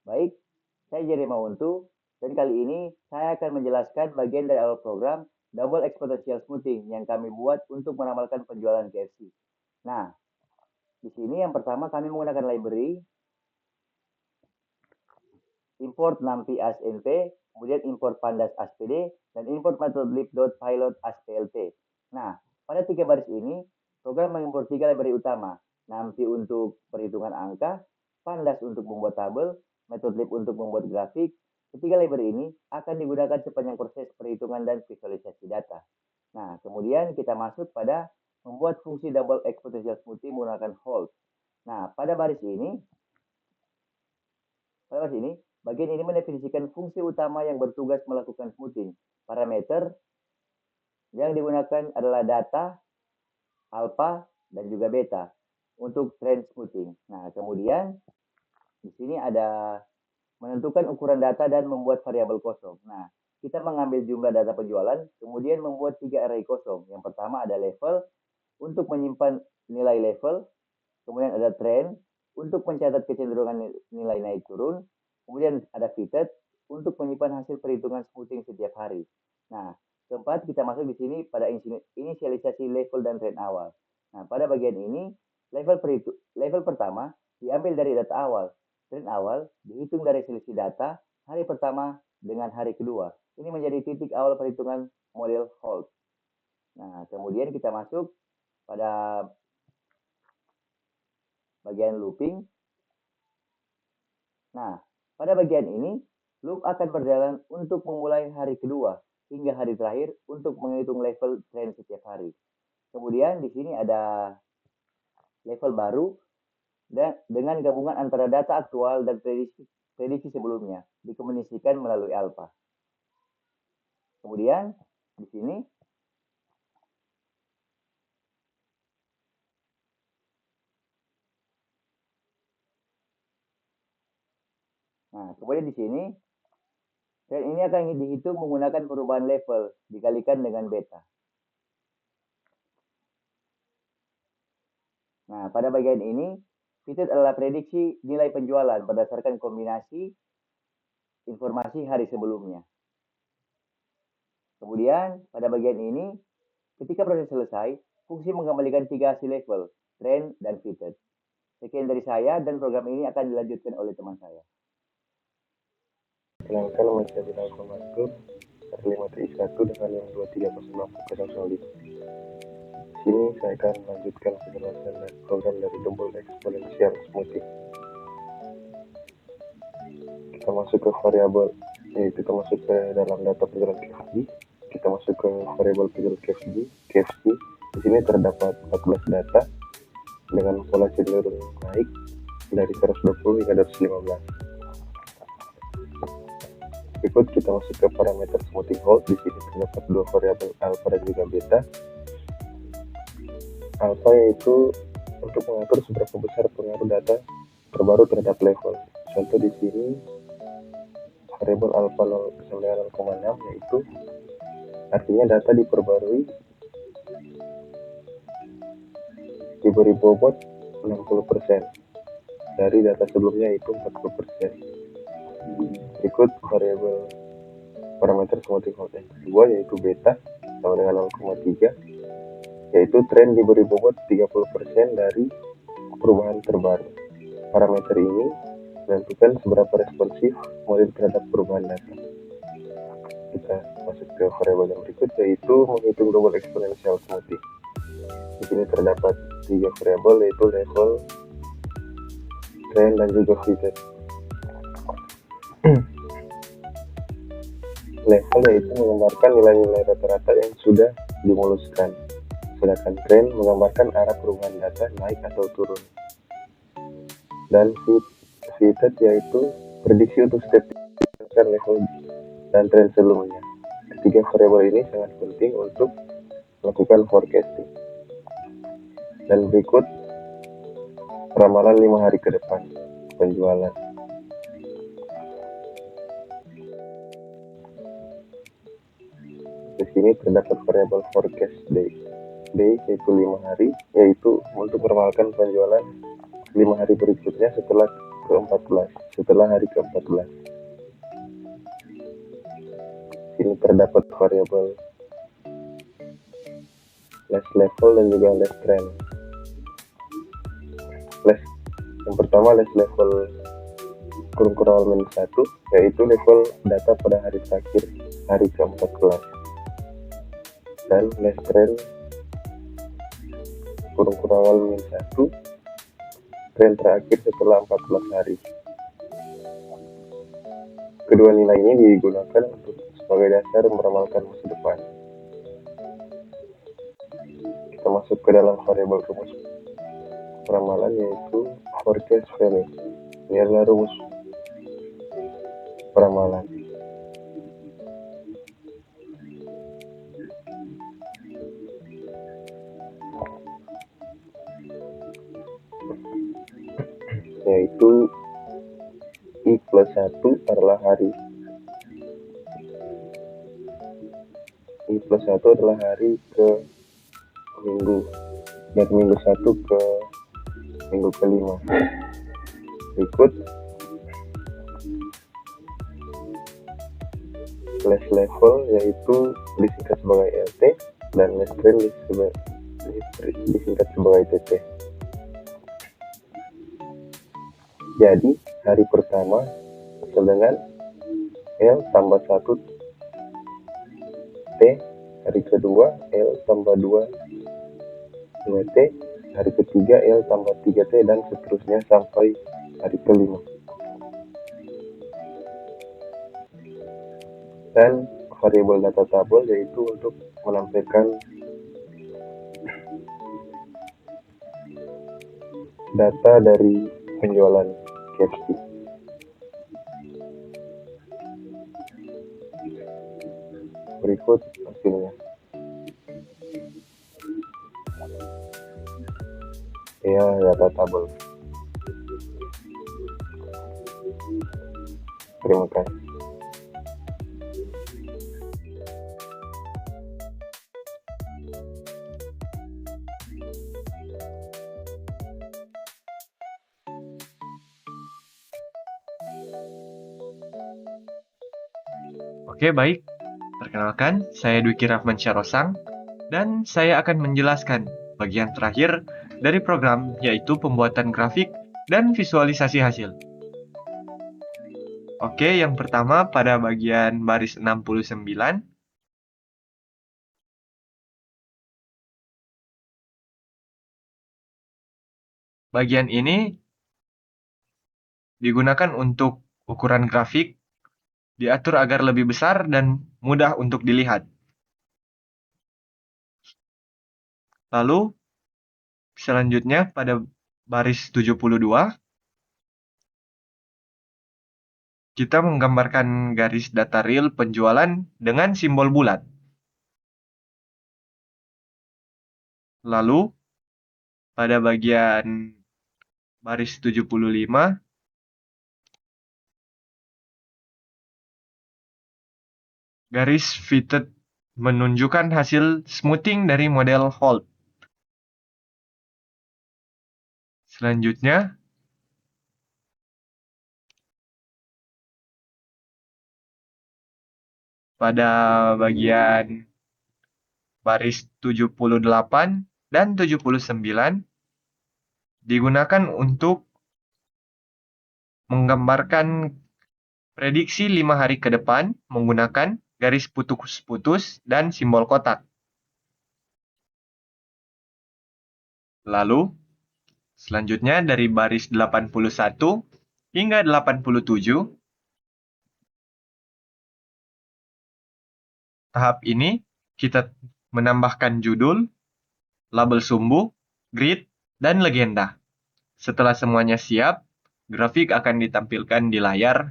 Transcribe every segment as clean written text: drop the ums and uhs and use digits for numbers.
Baik, saya Jerry Mauntu, dan kali ini saya akan menjelaskan bagian dari awal program Double Exponential Smoothing yang kami buat untuk meramalkan penjualan KFC. Nah, di sini yang pertama kami menggunakan library import numpy as np, kemudian import pandas as pd, dan import methodlib.pilot as plt. Nah, pada 3 baris ini, program mengimport 3 library utama, numpy untuk perhitungan angka, pandas untuk membuat tabel, methodlib untuk membuat grafik. Ketiga library ini akan digunakan sepanjang proses perhitungan dan visualisasi data. Nah, kemudian kita masuk pada membuat fungsi double exponential smoothing menggunakan hold. Nah, pada baris ini, bagian ini mendefinisikan fungsi utama yang bertugas melakukan smoothing. Parameter yang digunakan adalah data, alpha, dan juga beta untuk trend smoothing. Nah, kemudian di sini ada menentukan ukuran data dan membuat variabel kosong. Nah, kita mengambil jumlah data penjualan, kemudian membuat 3 array kosong. Yang pertama ada level untuk menyimpan nilai level, kemudian ada trend untuk mencatat kecenderungan nilai naik turun, kemudian ada fitted untuk menyimpan hasil perhitungan smoothing setiap hari. Nah, keempat kita masuk di sini pada inisialisasi level dan trend awal. Nah, pada bagian ini level pertama diambil dari data awal, trend awal dihitung dari selisih data hari pertama dengan hari kedua. Ini menjadi titik awal perhitungan model hold. Nah, kemudian kita masuk pada bagian looping. Nah, pada bagian ini, loop akan berjalan untuk memulai hari kedua hingga hari terakhir untuk menghitung level tren setiap hari. Kemudian di sini ada level baru dengan gabungan antara data aktual dan prediksi sebelumnya dikomunikasikan melalui alpha. Kemudian di sini kemudian di sini tren ini akan dihitung menggunakan perubahan level dikalikan dengan beta. Nah, pada bagian ini, fitted adalah prediksi nilai penjualan berdasarkan kombinasi informasi hari sebelumnya. Kemudian, pada bagian ini, ketika proses selesai, fungsi mengembalikan 3 hasil level, trend, dan fitted. Sekian dari saya, dan program ini akan dilanjutkan oleh teman saya. Perkenalkan, nama saya Bilal Komantur, R5 TI1 dengan yang 2306005. Di sini saya akan melanjutkan penjelasan program dari Double Exponential Smoothing. Kita masuk ke variabel, yaitu kita masuk ke dalam data penjualan KFC. Kita masuk ke variabel penjualan KFC. Di sini terdapat 14 data dengan pola cenderung naik dari 120 hingga 215. Berikut kita masuk ke parameter smoothing hold. Di sini terdapat 2 variabel alpha dan juga beta. Alpha yaitu untuk mengatur seberapa besar pengaruh data terbaru terhadap level. Contoh di sini variabel alpha 0 sampai 0,6 yaitu artinya data diperbarui diberi bobot 60% dari data sebelumnya yaitu 40%. Berikut variabel parameter smoothing hold yang kedua yaitu beta sama dengan 0,3 yaitu tren diberi bobot 30% dari perubahan terbaru. Parameter ini menentukan seberapa responsif model terhadap perubahan data. Kita masuk ke variabel yang berikut yaitu menghitung double exponential smoothing. Di sini terdapat 3 variabel yaitu level, trend, dan juga fitted. Level yaitu menggambarkan nilai-nilai rata-rata yang sudah dimuluskan, sedangkan trend menggambarkan arah perubahan data naik atau turun. Dan fitted yaitu prediksi untuk setiap level dan trend sebelumnya. Ketiga variabel ini sangat penting untuk melakukan forecasting. Dan berikut ramalan 5 hari ke depan penjualan. Di sini terdapat variabel forecast day yaitu 5 hari, yaitu untuk meramalkan penjualan 5 hari berikutnya setelah ke-14 setelah hari ke-14. Sini terdapat variabel last level dan juga last trend. Yang pertama last level kurung awal -1, yaitu level data pada hari terakhir, hari ke-14. Dan last trend kurung awal -1, tren terakhir setelah 14 hari. Kedua nilai ini digunakan untuk sebagai dasar meramalkan masa depan. Kita masuk ke dalam variabel rumus peramalan, yaitu forecast value. Ini adalah rumus peramalan. Yaitu I plus 1 adalah hari. I plus 1 adalah hari ke minggu. Dari minggu 1 ke minggu ke-5. Berikut last level, yaitu disingkat sebagai LT, dan last trend disingkat sebagai TT. Jadi hari pertama sama dengan L tambah 1 T, hari kedua L tambah 2 T, hari ketiga L tambah 3 T, dan seterusnya sampai hari ke-5. Dan variabel data tabel, yaitu untuk menampilkan data dari penjualan KFC. Berikut hasilnya. Ya, data tabel. Terima kasih. Oke, baik. Perkenalkan, saya Dwiki Rahmansyah Rosang, dan saya akan menjelaskan bagian terakhir dari program, yaitu pembuatan grafik dan visualisasi hasil. Oke, yang pertama pada bagian baris 69. Bagian ini digunakan untuk ukuran grafik, diatur agar lebih besar dan mudah untuk dilihat. Lalu, selanjutnya pada baris 72, kita menggambarkan garis data real penjualan dengan simbol bulat. Lalu, pada bagian baris 75, garis fitted menunjukkan hasil smoothing dari model hold. Selanjutnya, pada bagian baris 78 dan 79 digunakan untuk menggambarkan prediksi 5 hari ke depan menggunakan garis putus-putus dan simbol kotak. Lalu, selanjutnya dari baris 81 hingga 87, tahap ini kita menambahkan judul, label sumbu, grid, dan legenda. Setelah semuanya siap, grafik akan ditampilkan di layar.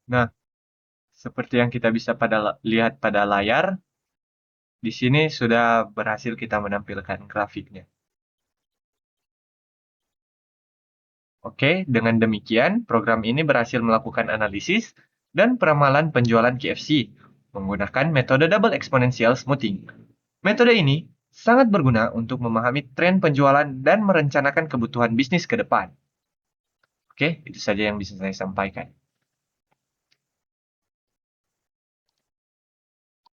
Nah, seperti yang kita bisa lihat pada layar, di sini sudah berhasil kita menampilkan grafiknya. Oke, dengan demikian program ini berhasil melakukan analisis dan peramalan penjualan KFC menggunakan metode double exponential smoothing. Metode ini sangat berguna untuk memahami tren penjualan dan merencanakan kebutuhan bisnis ke depan. Oke, itu saja yang bisa saya sampaikan.